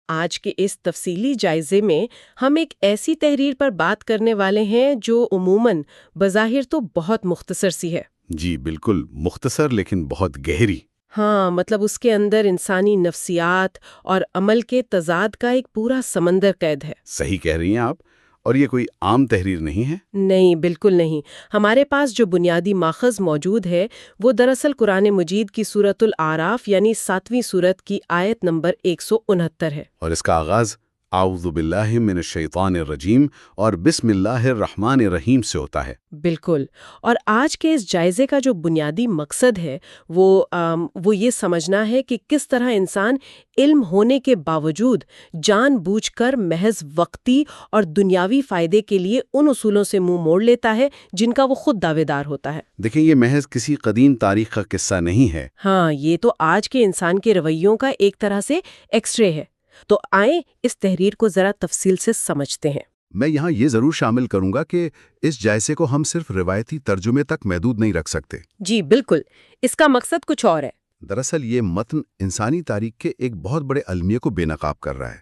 آج کے اس تفصیلی جائزے میں ہم ایک ایسی تحریر پر بات کرنے والے ہیں جو عموماً بظاہر تو بہت مختصر سی ہے۔ جی بالکل، مختصر لیکن بہت گہری۔ ہاں، مطلب اس کے اندر انسانی نفسیات اور عمل کے تضاد کا ایک پورا سمندر قید ہے۔ صحیح کہہ رہی ہیں آپ، اور یہ کوئی عام تحریر نہیں ہے۔ نہیں، بالکل نہیں۔ ہمارے پاس جو بنیادی ماخذ موجود ہے وہ دراصل قرآن مجید کی سورۃ الاعراف یعنی 7ویں سورت کی آیت نمبر 169 ہے۔ اور اس کا آغاز اعوذ باللہ من الشیطان الرجیم اور بسم اللہ الرحمن الرحیم سے ہوتا ہے۔ بالکل، اور آج کے اس جائزے کا جو بنیادی مقصد ہے وہ یہ سمجھنا ہے کہ کس طرح انسان علم ہونے کے باوجود جان بوجھ کر محض وقتی اور دنیاوی فائدے کے لیے ان اصولوں سے منہ موڑ لیتا ہے جن کا وہ خود دعوے دار ہوتا ہے۔ دیکھیں، یہ محض کسی قدیم تاریخ کا قصہ نہیں ہے۔ ہاں، یہ تو آج کے انسان کے رویوں کا ایک طرح سے ایکس رے ہے۔ تو آئیں اس تحریر کو ذرا تفصیل سے سمجھتے ہیں۔ میں یہاں یہ ضرور شامل کروں گا کہ اس جائزے کو ہم صرف روایتی ترجمے تک محدود نہیں رکھ سکتے۔ جی بالکل، اس کا مقصد کچھ اور ہے۔ دراصل یہ متن انسانی تاریخ کے ایک بہت بڑے المیہ کو بے نقاب کر رہا ہے۔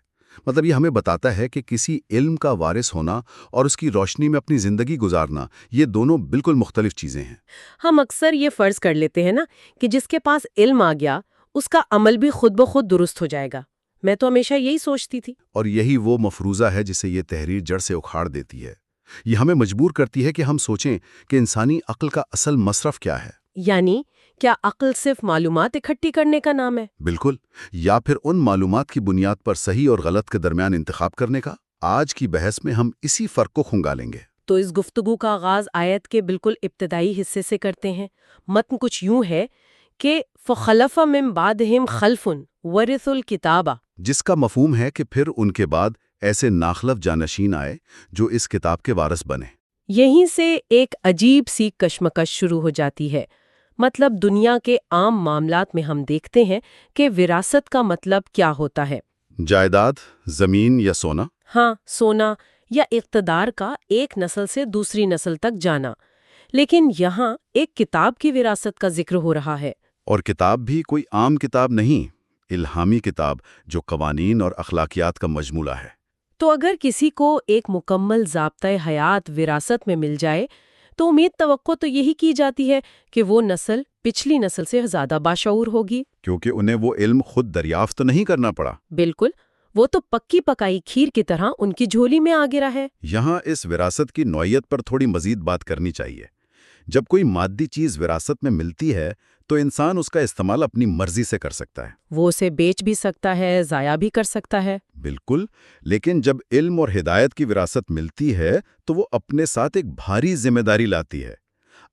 مطلب یہ ہمیں بتاتا ہے کہ کسی علم کا وارث ہونا اور اس کی روشنی میں اپنی زندگی گزارنا، یہ دونوں بالکل مختلف چیزیں ہیں۔ ہم اکثر یہ فرض کر لیتے ہیں نا کہ جس کے پاس علم آ گیا اس کا عمل بھی خود بخود درست ہو جائے گا۔ میں تو ہمیشہ یہی سوچتی تھی۔ اور یہی وہ مفروضہ ہے جسے یہ تحریر جڑ سے اکھاڑ دیتی ہے۔ یہ ہمیں مجبور کرتی ہے کہ ہم سوچیں کہ انسانی عقل کا اصل مصرف کیا ہے۔ یعنی کیا عقل صرف معلومات اکٹھی کرنے کا نام ہے؟ بالکل، یا پھر ان معلومات کی بنیاد پر صحیح اور غلط کے درمیان انتخاب کرنے کا؟ آج کی بحث میں ہم اسی فرق کو کھنگالیں گے۔ تو اس گفتگو کا آغاز آیت کے بالکل ابتدائی حصے سے کرتے ہیں۔ متن کچھ یوں ہے کہ فَخَلَفَ مِن بَعْدِهِمْ خَلْفٌ وَرِثُوا الْكِتَابَ، جس کا مفہوم ہے کہ پھر ان کے بعد ایسے ناخلف جانشین آئے جو اس کتاب کے وارث بنے۔ یہیں سے ایک عجیب سی کشمکش شروع ہو جاتی ہے۔ مطلب دنیا کے عام معاملات میں ہم دیکھتے ہیں کہ وراثت کا مطلب کیا ہوتا ہے؟ جائیداد، زمین یا سونا؟ ہاں، سونا یا اقتدار کا ایک نسل سے دوسری نسل تک جانا۔ لیکن یہاں ایک کتاب کی وراثت کا ذکر ہو رہا ہے۔ اور کتاب بھی کوئی عام کتاب نہیں، الہامی کتاب جو قوانین اور اخلاقیات کا مجموعہ ہے۔ تو اگر کسی کو ایک مکمل ضابطۂ حیات وراثت میں مل جائے تو امید توقع تو یہی کی جاتی ہے کہ وہ نسل پچھلی نسل سے زیادہ باشعور ہوگی، کیونکہ انہیں وہ علم خود دریافت نہیں کرنا پڑا۔ بالکل، وہ تو پکی پکائی کھیر کی طرح ان کی جھولی میں آ گرا ہے۔ یہاں اس وراثت کی نوعیت پر تھوڑی مزید بات کرنی چاہیے۔ جب کوئی مادی چیز وراثت میں ملتی ہے تو انسان اس کا استعمال اپنی مرضی سے کر سکتا ہے۔ وہ اسے بیچ بھی سکتا ہے، ضائع بھی کر سکتا ہے۔ بالکل، لیکن جب علم اور ہدایت کی وراثت ملتی ہے تو وہ اپنے ساتھ ایک بھاری ذمہ داری لاتی ہے۔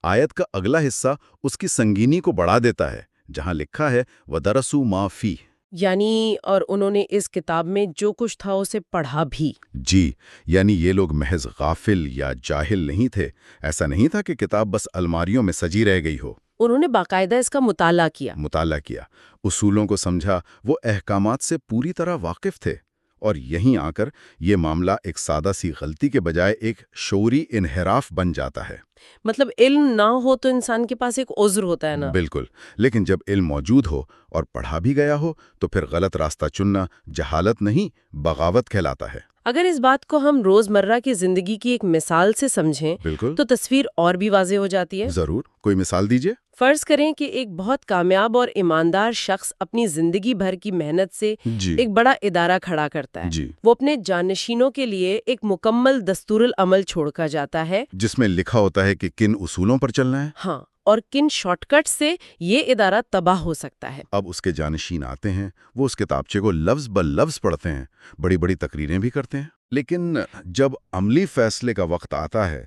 آیت کا اگلا حصہ اس کی سنگینی کو بڑھا دیتا ہے، جہاں لکھا ہے وَدَرَسُوا مَا فِيهِ، یعنی اور انہوں نے اس کتاب میں جو کچھ تھا اسے پڑھا بھی۔ جی، یعنی یہ لوگ محض غافل یا جاہل نہیں تھے۔ ایسا نہیں تھا کہ کتاب بس الماریوں میں سجی رہ گئی ہو۔ انہوں نے باقاعدہ اس کا مطالعہ کیا، اصولوں کو سمجھا، وہ احکامات سے پوری طرح واقف تھے۔ اور یہیں آ کر یہ معاملہ ایک سادہ سی غلطی کے بجائے ایک شعوری انحراف بن جاتا ہے۔ مطلب علم نہ ہو تو انسان کے پاس ایک عذر ہوتا ہے نا۔ بالکل، لیکن جب علم موجود ہو اور پڑھا بھی گیا ہو تو پھر غلط راستہ چننا جہالت نہیں، بغاوت کہلاتا ہے۔ اگر اس بات کو ہم روزمرہ کی زندگی کی ایک مثال سے سمجھیں بالکل، تو تصویر اور بھی واضح ہو جاتی ہے۔ ضرور، کوئی مثال دیجیے۔ فرض کریں کہ ایک بہت کامیاب اور ایماندار شخص اپنی زندگی بھر کی محنت سے جی ایک بڑا ادارہ کھڑا کرتا ہے۔ جی، وہ اپنے جانشینوں کے لیے ایک مکمل دستور العمل چھوڑ کر جاتا ہے، جس میں لکھا ہوتا ہے کہ کن اصولوں پر چلنا ہے۔ ہاں، اور کن شارٹ کٹ سے یہ ادارہ تباہ ہو سکتا ہے۔ اب اس کے جانشین آتے ہیں، وہ اس کتابچے کو لفظ بلفظ پڑھتے ہیں، بڑی بڑی تقریریں بھی کرتے ہیں، لیکن جب عملی فیصلے کا وقت آتا ہے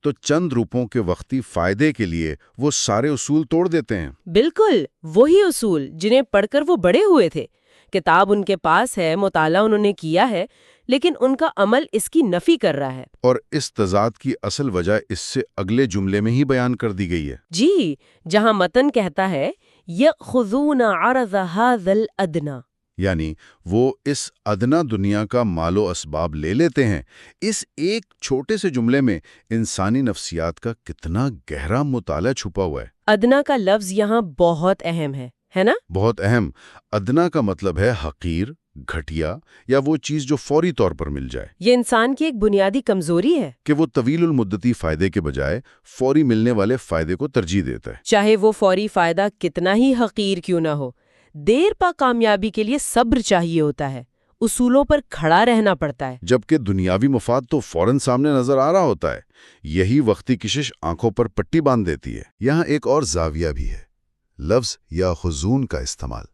تو چند روپوں کے وقتی فائدے کے لیے وہ سارے اصول توڑ دیتے ہیں۔ بالکل وہی اصول جنہیں پڑھ کر وہ بڑے ہوئے تھے۔ کتاب ان کے پاس ہے، مطالعہ انہوں نے کیا ہے، لیکن ان کا عمل اس کی نفی کر رہا ہے۔ اور اس تضاد کی اصل وجہ اس سے اگلے جملے میں ہی بیان کر دی گئی ہے۔ جی، جہاں متن کہتا ہے یَأْخُذُونَ عَرَضَ هَذَا الْأَدْنَى، یعنی وہ اس ادنا دنیا کا مال و اسباب لے لیتے ہیں۔ اس ایک چھوٹے سے جملے میں انسانی نفسیات کا کتنا گہرا مطالعہ چھپا ہوا ہے۔ ادنا کا لفظ یہاں بہت اہم ہے نا؟ بہت اہم۔ ادنا کا مطلب ہے حقیر، گھٹیا یا وہ چیز جو فوری طور پر مل جائے، یہ انسان کی ایک بنیادی کمزوری ہے، کہ وہ طویل المدتی فائدے کے بجائے فوری ملنے والے فائدے کو ترجیح دیتا ہے۔ چاہے وہ فوری فائدہ کتنا ہی حقیر کیوں نہ ہو۔ دیر پا کامیابی کے لیے صبر چاہیے ہوتا ہے، اصولوں پر کھڑا رہنا پڑتا ہے۔ جبکہ دنیاوی مفاد تو فوراً سامنے نظر آ رہا ہوتا ہے، یہی وقتی کشش آنکھوں پر پٹی باندھ دیتی ہے۔ یہاں ایک اور زاویہ بھی ہے، لفظ یا حضون کا استعمال۔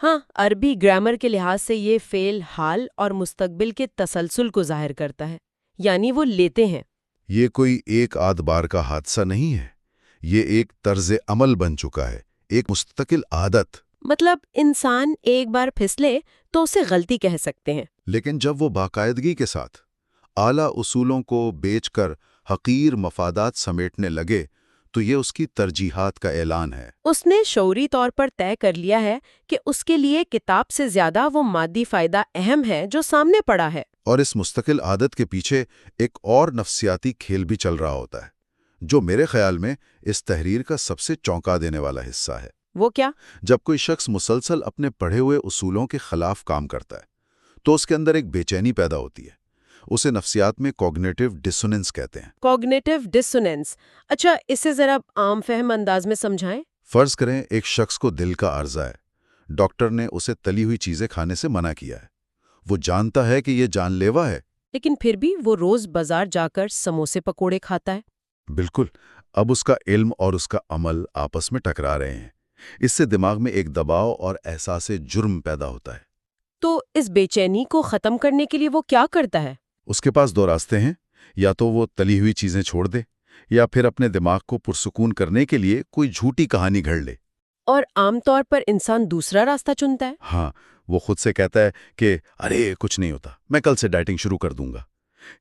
ہاں، عربی گرامر کے لحاظ سے یہ فعل حال اور مستقبل کے تسلسل کو ظاہر کرتا ہے، یعنی وہ لیتے ہیں۔ یہ کوئی ایک آدھ بار کا حادثہ نہیں ہے، یہ ایک طرز عمل بن چکا ہے، ایک مستقل عادت۔ مطلب انسان ایک بار پھسلے تو اسے غلطی کہہ سکتے ہیں، لیکن جب وہ باقاعدگی کے ساتھ اعلیٰ اصولوں کو بیچ کر حقیر مفادات سمیٹنے لگے تو یہ اس کی ترجیحات کا اعلان ہے۔ اس نے شعوری طور پر طے کر لیا ہے کہ اس کے لیے کتاب سے زیادہ وہ مادی فائدہ اہم ہے جو سامنے پڑا ہے۔ اور اس مستقل عادت کے پیچھے ایک اور نفسیاتی کھیل بھی چل رہا ہوتا ہے، جو میرے خیال میں اس تحریر کا سب سے چونکا دینے والا حصہ ہے۔ وہ کیا؟ جب کوئی شخص مسلسل اپنے پڑھے ہوئے اصولوں کے خلاف کام کرتا ہے تو اس کے اندر ایک بے چینی پیدا ہوتی ہے۔ اسے نفسیات میں کوگنیٹو ڈسوننس کہتے ہیں۔ کوگنیٹو ڈسوننس، اچھا اسے ذرا عام فہم انداز میں سمجھائیں۔ فرض کریں ایک شخص کو دل کا عرضہ ہے، ڈاکٹر نے اسے تلی ہوئی چیزیں کھانے سے منع کیا ہے۔ وہ جانتا ہے کہ یہ جان لیوا ہے، لیکن پھر بھی وہ روز بازار جا کر سموسے پکوڑے کھاتا ہے۔ بالکل۔ اب اس کا علم اور اس کا عمل آپس میں ٹکرا رہے ہیں۔ اس سے دماغ میں ایک دباؤ اور احساس جرم پیدا ہوتا ہے۔ تو اس بے چینی کو ختم کرنے کے لیے وہ کیا کرتا ہے؟ اس کے پاس دو راستے ہیں، یا تو وہ تلی ہوئی چیزیں چھوڑ دے یا پھر اپنے دماغ کو پرسکون کرنے کے لیے کوئی جھوٹی کہانی گھڑ لے۔ اور عام طور پر انسان دوسرا راستہ چنتا ہے۔ ہاں، وہ خود سے کہتا ہے کہ ارے کچھ نہیں ہوتا، میں کل سے ڈائٹنگ شروع کر دوں گا۔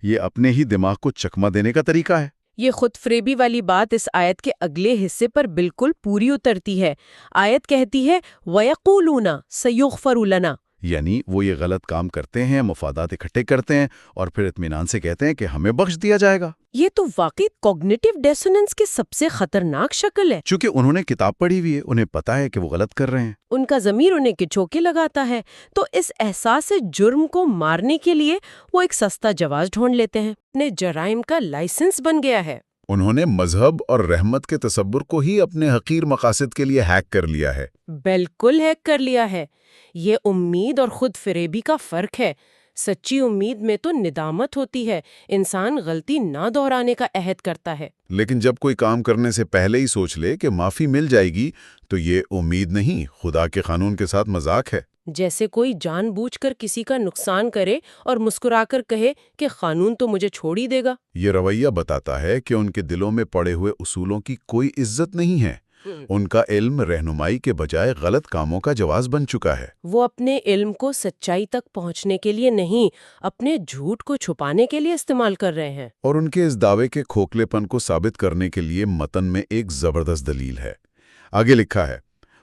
یہ اپنے ہی دماغ کو چکمہ دینے کا طریقہ ہے۔ یہ خود فریبی والی بات اس آیت کے اگلے حصے پر بالکل پوری اترتی ہے۔ آیت کہتی ہے وَيَقُولُونَ سَيُغْفَرُ لَنَا، یعنی وہ یہ غلط کام کرتے ہیں، مفادات اکٹھے کرتے ہیں اور پھر اطمینان سے کہتے ہیں کہ ہمیں بخش دیا جائے گا۔ یہ تو واقعی کوگنیٹو ڈیسوننس کی سب سے خطرناک شکل ہے۔ چونکہ انہوں نے کتاب پڑھی ہوئی ہے، انہیں پتا ہے کہ وہ غلط کر رہے ہیں۔ ان کا ضمیر انہیں کچھوکے لگاتا ہے، تو اس احساس جرم کو مارنے کے لیے وہ ایک سستا جواز ڈھونڈ لیتے ہیں۔ اپنے جرائم کا لائسنس بن گیا ہے۔ انہوں نے مذہب اور رحمت کے تصور کو ہی اپنے حقیر مقاصد کے لیے ہیک کر لیا ہے۔ بالکل ہیک کر لیا ہے۔ یہ امید اور خود فریبی کا فرق ہے۔ سچی امید میں تو ندامت ہوتی ہے، انسان غلطی نہ دہرانے کا عہد کرتا ہے۔ لیکن جب کوئی کام کرنے سے پہلے ہی سوچ لے کہ معافی مل جائے گی تو یہ امید نہیں، خدا کے قانون کے ساتھ مذاق ہے۔ جیسے کوئی جان بوجھ کر کسی کا نقصان کرے اور مسکرا کر کہے کہ قانون تو مجھے چھوڑ ہی دے گا۔ یہ رویہ بتاتا ہے کہ ان کے دلوں میں پڑے ہوئے اصولوں کی کوئی عزت نہیں ہے۔ ان کا علم رہنمائی کے بجائے غلط کاموں کا جواز بن چکا ہے۔ وہ اپنے علم کو سچائی تک پہنچنے کے لیے نہیں، اپنے جھوٹ کو چھپانے کے لیے استعمال کر رہے ہیں۔ اور ان کے اس دعوے کے کھوکھلے پن کو ثابت کرنے کے لیے متن میں ایک زبردست دلیل ہے۔ آگے لکھا ہے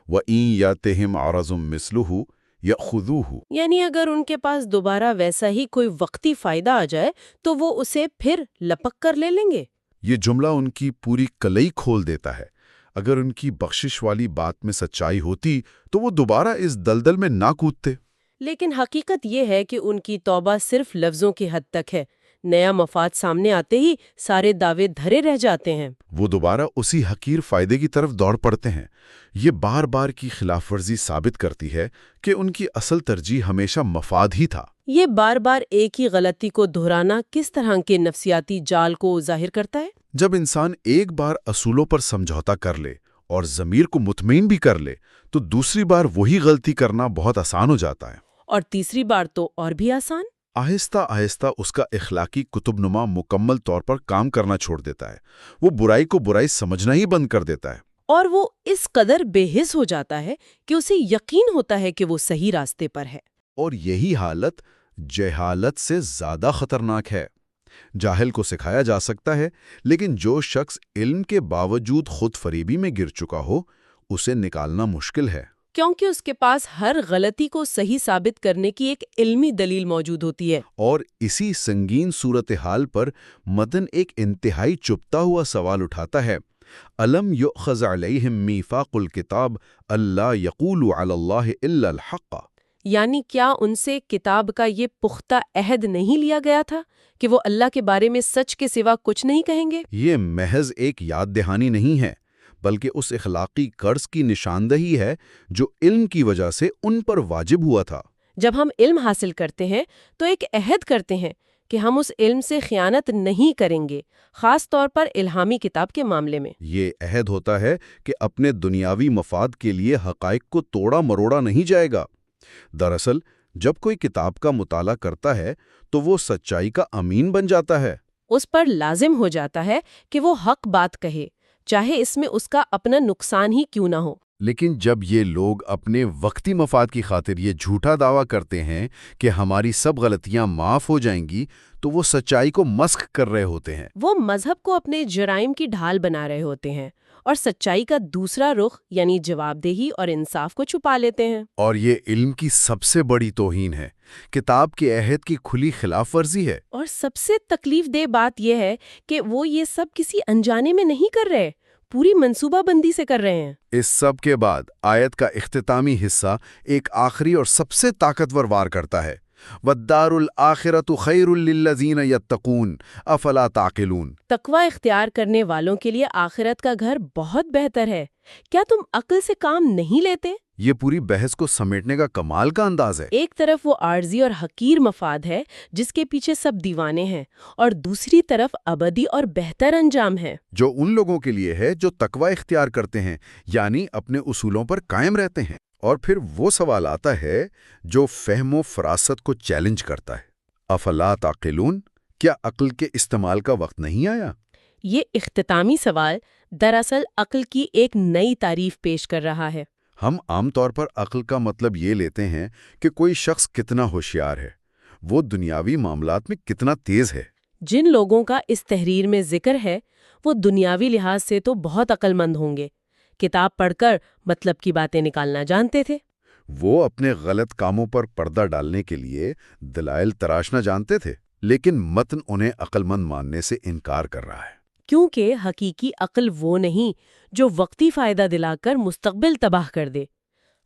وَإِن يَأْتِهِمْ عَرَضٌ مِثْلُهُ يَأْخُذُوهُ، یعنی اگر ان کے پاس دوبارہ ویسا ہی کوئی وقتی فائدہ آ جائے تو وہ اسے پھر لپک کر لے لیں گے۔ یہ جملہ ان کی پوری کلئی کھول دیتا ہے۔ اگر ان کی بخشش والی بات میں سچائی ہوتی تو وہ دوبارہ اس دلدل میں نہ کودتے۔ لیکن حقیقت یہ ہے کہ ان کی توبہ صرف لفظوں کی حد تک ہے۔ نیا مفاد سامنے آتے ہی سارے دعوے دھرے رہ جاتے ہیں۔ وہ دوبارہ اسی حقیر فائدے کی طرف دوڑ پڑتے ہیں۔ یہ بار بار کی خلاف ورزی ثابت کرتی ہے کہ ان کی اصل ترجیح ہمیشہ مفاد ہی تھا۔ یہ بار بار ایک ہی غلطی کو دہرانا کس طرح کے نفسیاتی جال کو ظاہر کرتا ہے؟ جب انسان ایک بار اصولوں پر سمجھوتا کر لے اور ضمیر کو مطمئن بھی کر لے تو دوسری بار وہی غلطی کرنا بہت آسان ہو جاتا ہے۔ اور تیسری بار تو اور بھی آسان۔ آہستہ آہستہ اس کا اخلاقی کتب نما مکمل طور پر کام کرنا چھوڑ دیتا ہے۔ وہ برائی کو برائی سمجھنا ہی بند کر دیتا ہے۔ اور وہ اس قدر بے حس ہو جاتا ہے کہ اسے یقین ہوتا ہے کہ وہ صحیح راستے پر ہے۔ اور یہی حالت جہالت سے زیادہ خطرناک ہے۔ جاہل کو سکھایا جا سکتا ہے، لیکن جو شخص علم کے باوجود خود فریبی میں گر چکا ہو، اسے نکالنا مشکل ہے۔ کیونکہ اس کے پاس ہر غلطی کو صحیح ثابت کرنے کی ایک علمی دلیل موجود ہوتی ہے۔ اور اسی سنگین صورتحال پر متن ایک انتہائی چبھتا ہوا سوال اٹھاتا ہے، أَلَمْ يُؤْخَذْ عَلَيْهِمْ مِيثَاقُ الْكِتَابِ أَلَّا يَقُولُوا عَلَى اللَّهِ إِلَّا الْحَقَّ۔ یعنی کیا ان سے کتاب کا یہ پختہ عہد نہیں لیا گیا تھا کہ وہ اللہ کے بارے میں سچ کے سوا کچھ نہیں کہیں گے؟ یہ محض ایک یاد دہانی نہیں ہے، بلکہ اس اخلاقی قرض کی نشاندہی ہے جو علم کی وجہ سے ان پر واجب ہوا تھا۔ جب ہم علم حاصل کرتے ہیں تو ایک عہد کرتے ہیں کہ ہم اس علم سے خیانت نہیں کریں گے، خاص طور پر الہامی کتاب کے معاملے میں۔ یہ عہد ہوتا ہے کہ اپنے دنیاوی مفاد کے لیے حقائق کو توڑا مروڑا نہیں جائے گا۔ دراصل جب کوئی کتاب کا مطالعہ کرتا ہے تو وہ سچائی کا امین بن جاتا ہے۔ اس پر لازم ہو جاتا ہے کہ وہ حق بات کہے، چاہے اس میں اس کا اپنا نقصان ہی کیوں نہ ہو۔ لیکن جب یہ لوگ اپنے وقتی مفاد کی خاطر یہ جھوٹا دعویٰ کرتے ہیں کہ ہماری سب غلطیاں معاف ہو جائیں گی، تو وہ سچائی کو مسخ کر رہے ہوتے ہیں۔ وہ مذہب کو اپنے جرائم کی ڈھال بنا رہے ہوتے ہیں اور سچائی کا دوسرا رخ یعنی جواب دہی اور انصاف کو چھپا لیتے ہیں۔ اور یہ علم کی سب سے بڑی توہین ہے، کتاب کے عہد کی کھلی خلاف ورزی ہے۔ اور سب سے تکلیف دہ بات یہ ہے کہ وہ یہ سب کسی انجانے میں نہیں کر رہے، پوری منصوبہ بندی سے کر رہے ہیں۔ اس سب کے بعد آیت کا اختتامی حصہ ایک آخری اور سب سے طاقتور وار کرتا ہے، وَالدَّارُ الْآخِرَةُ خَيْرٌ لِّلَّذِينَ يَتَّقُونَ أَفَلَا تَعْقِلُونَ۔ تقوی اختیار کرنے والوں کے لیے آخرت کا گھر بہت بہتر ہے، کیا تم عقل سے کام نہیں لیتے؟ یہ پوری بحث کو سمیٹنے کا کمال کا انداز ہے۔ ایک طرف وہ عارضی اور حقیر مفاد ہے جس کے پیچھے سب دیوانے ہیں، اور دوسری طرف ابدی اور بہتر انجام ہے جو ان لوگوں کے لیے ہے جو تقوی اختیار کرتے ہیں، یعنی اپنے اصولوں پر قائم رہتے ہیں۔ اور پھر وہ سوال آتا ہے جو فہم و فراست کو چیلنج کرتا ہے، افلا تعقلون، کیا عقل کے استعمال کا وقت نہیں آیا؟ یہ اختتامی سوال دراصل عقل کی ایک نئی تعریف پیش کر رہا ہے۔ ہم عام طور پر عقل کا مطلب یہ لیتے ہیں کہ کوئی شخص کتنا ہوشیار ہے، وہ دنیاوی معاملات میں کتنا تیز ہے۔ جن لوگوں کا اس تحریر میں ذکر ہے وہ دنیاوی لحاظ سے تو بہت عقل مند ہوں گے، کتاب پڑھ کر مطلب کی باتیں نکالنا جانتے تھے۔ وہ اپنے غلط کاموں پر پردہ ڈالنے کے لیے دلائل تراشنا جانتے تھے، لیکن متن انہیں عقل مند ماننے سے انکار کر رہا ہے۔ کیونکہ حقیقی عقل وہ نہیں جو وقتی فائدہ دلا کر مستقبل تباہ کر دے۔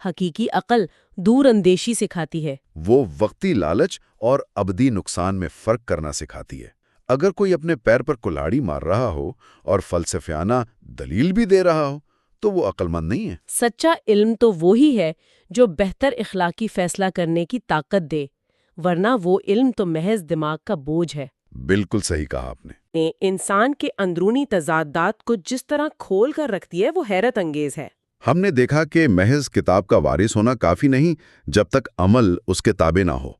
حقیقی عقل دور اندیشی سکھاتی ہے۔ وہ وقتی لالچ اور ابدی نقصان میں فرق کرنا سکھاتی ہے۔ اگر کوئی اپنے پیر پر کلاڑی مار رہا ہو اور فلسفیانہ دلیل بھی دے رہا ہو تو وہ عقل مند نہیں ہے۔ سچا علم تو وہی ہے جو بہتر اخلاقی فیصلہ کرنے کی طاقت دے، ورنہ وہ علم تو محض دماغ کا بوجھ ہے۔ بالکل صحیح کہا آپ نے۔ انسان کے اندرونی تضادات کو جس طرح کھول کر رکھتی ہے وہ حیرت انگیز ہے۔ ہم نے دیکھا کہ محض کتاب کا وارث ہونا کافی نہیں جب تک عمل اس کے تابع نہ ہو۔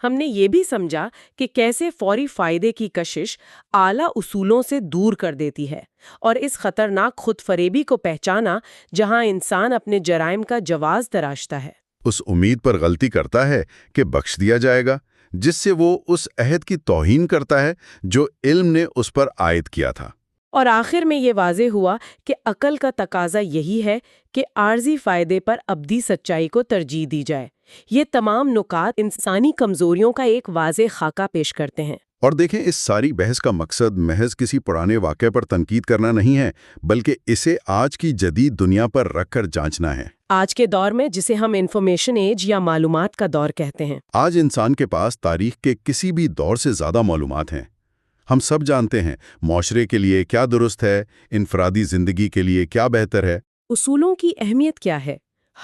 ہم نے یہ بھی سمجھا کہ کیسے فوری فائدے کی کشش اعلیٰ اصولوں سے دور کر دیتی ہے، اور اس خطرناک خود فریبی کو پہچانا جہاں انسان اپنے جرائم کا جواز تراشتا ہے، اس امید پر غلطی کرتا ہے کہ بخش دیا جائے گا، جس سے وہ اس عہد کی توہین کرتا ہے جو علم نے اس پر عائد کیا تھا۔ اور آخر میں یہ واضح ہوا کہ عقل کا تقاضا یہی ہے کہ عارضی فائدے پر ابدی سچائی کو ترجیح دی جائے۔ یہ تمام نکات انسانی کمزوریوں کا ایک واضح خاکہ پیش کرتے ہیں۔ اور دیکھیں، اس ساری بحث کا مقصد محض کسی پرانے واقعے پر تنقید کرنا نہیں ہے، بلکہ اسے آج کی جدید دنیا پر رکھ کر جانچنا ہے۔ آج کے دور میں جسے ہم انفارمیشن ایج یا معلومات کا دور کہتے ہیں، آج انسان کے پاس تاریخ کے کسی بھی دور سے زیادہ معلومات ہیں۔ ہم سب جانتے ہیں معاشرے کے لیے کیا درست ہے، انفرادی زندگی کے لیے کیا بہتر ہے۔ اصولوں کی اہمیت کیا ہے؟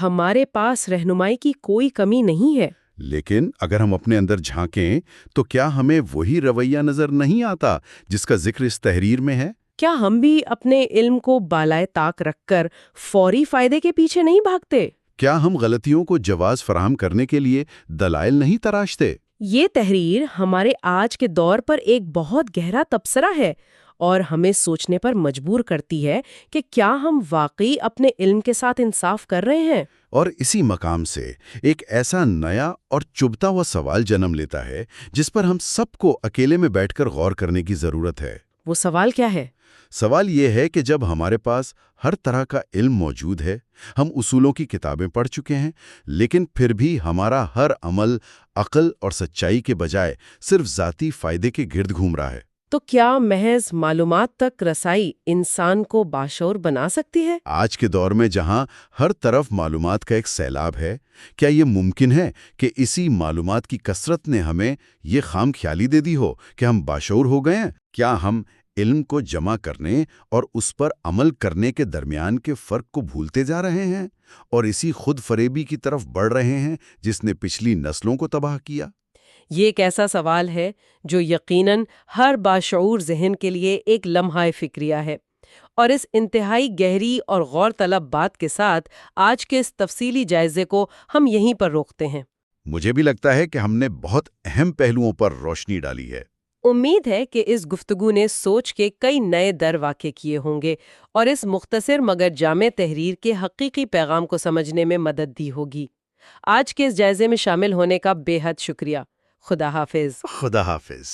ہمارے پاس رہنمائی کی کوئی کمی نہیں ہے۔ لیکن اگر ہم اپنے اندر جھانکیں تو کیا ہمیں وہی رویہ نظر نہیں آتا جس کا ذکر اس تحریر میں ہے؟ کیا ہم بھی اپنے علم کو بالائے طاق رکھ کر فوری فائدے کے پیچھے نہیں بھاگتے؟ کیا ہم غلطیوں کو جواز فراہم کرنے کے لیے دلائل نہیں تراشتے؟ یہ تحریر ہمارے آج کے دور پر ایک بہت گہرا تبصرہ ہے اور ہمیں سوچنے پر مجبور کرتی ہے کہ کیا ہم واقعی اپنے علم کے ساتھ انصاف کر رہے ہیں۔ اور اسی مقام سے ایک ایسا نیا اور چبھتا ہوا سوال جنم لیتا ہے جس پر ہم سب کو اکیلے میں بیٹھ کر غور کرنے کی ضرورت ہے۔ وہ سوال کیا ہے؟ سوال یہ ہے کہ جب ہمارے پاس ہر طرح کا علم موجود ہے، ہم اصولوں کی کتابیں پڑھ چکے ہیں، لیکن پھر بھی ہمارا ہر عمل عقل اور سچائی کے بجائے صرف ذاتی فائدے کے گرد گھوم رہا ہے۔ تو کیا محض معلومات تک رسائی انسان کو باشعور بنا سکتی ہے؟ آج کے دور میں جہاں ہر طرف معلومات کا ایک سیلاب ہے، کیا یہ ممکن ہے کہ اسی معلومات کی کثرت نے ہمیں یہ خام خیالی دے دی ہو کہ ہم باشعور ہو گئے ہیں؟ کیا ہم علم کو جمع کرنے اور اس پر عمل کرنے کے درمیان کے فرق کو بھولتے جا رہے ہیں اور اسی خود فریبی کی طرف بڑھ رہے ہیں جس نے پچھلی نسلوں کو تباہ کیا؟ یہ ایک ایسا سوال ہے جو یقیناً ہر باشعور ذہن کے لیے ایک لمحہ فکریہ ہے، اور اس انتہائی گہری اور غور طلب بات کے ساتھ آج کے اس تفصیلی جائزے کو ہم یہیں پر روکتے ہیں۔ مجھے بھی لگتا ہے کہ ہم نے بہت اہم پہلوؤں پر روشنی ڈالی ہے۔ امید ہے کہ اس گفتگو نے سوچ کے کئی نئے در واقع کیے ہوں گے اور اس مختصر مگر جامع تحریر کے حقیقی پیغام کو سمجھنے میں مدد دی ہوگی۔ آج کے اس جائزے میں شامل ہونے کا بے حد شکریہ۔ خدا حافظ۔ خدا حافظ۔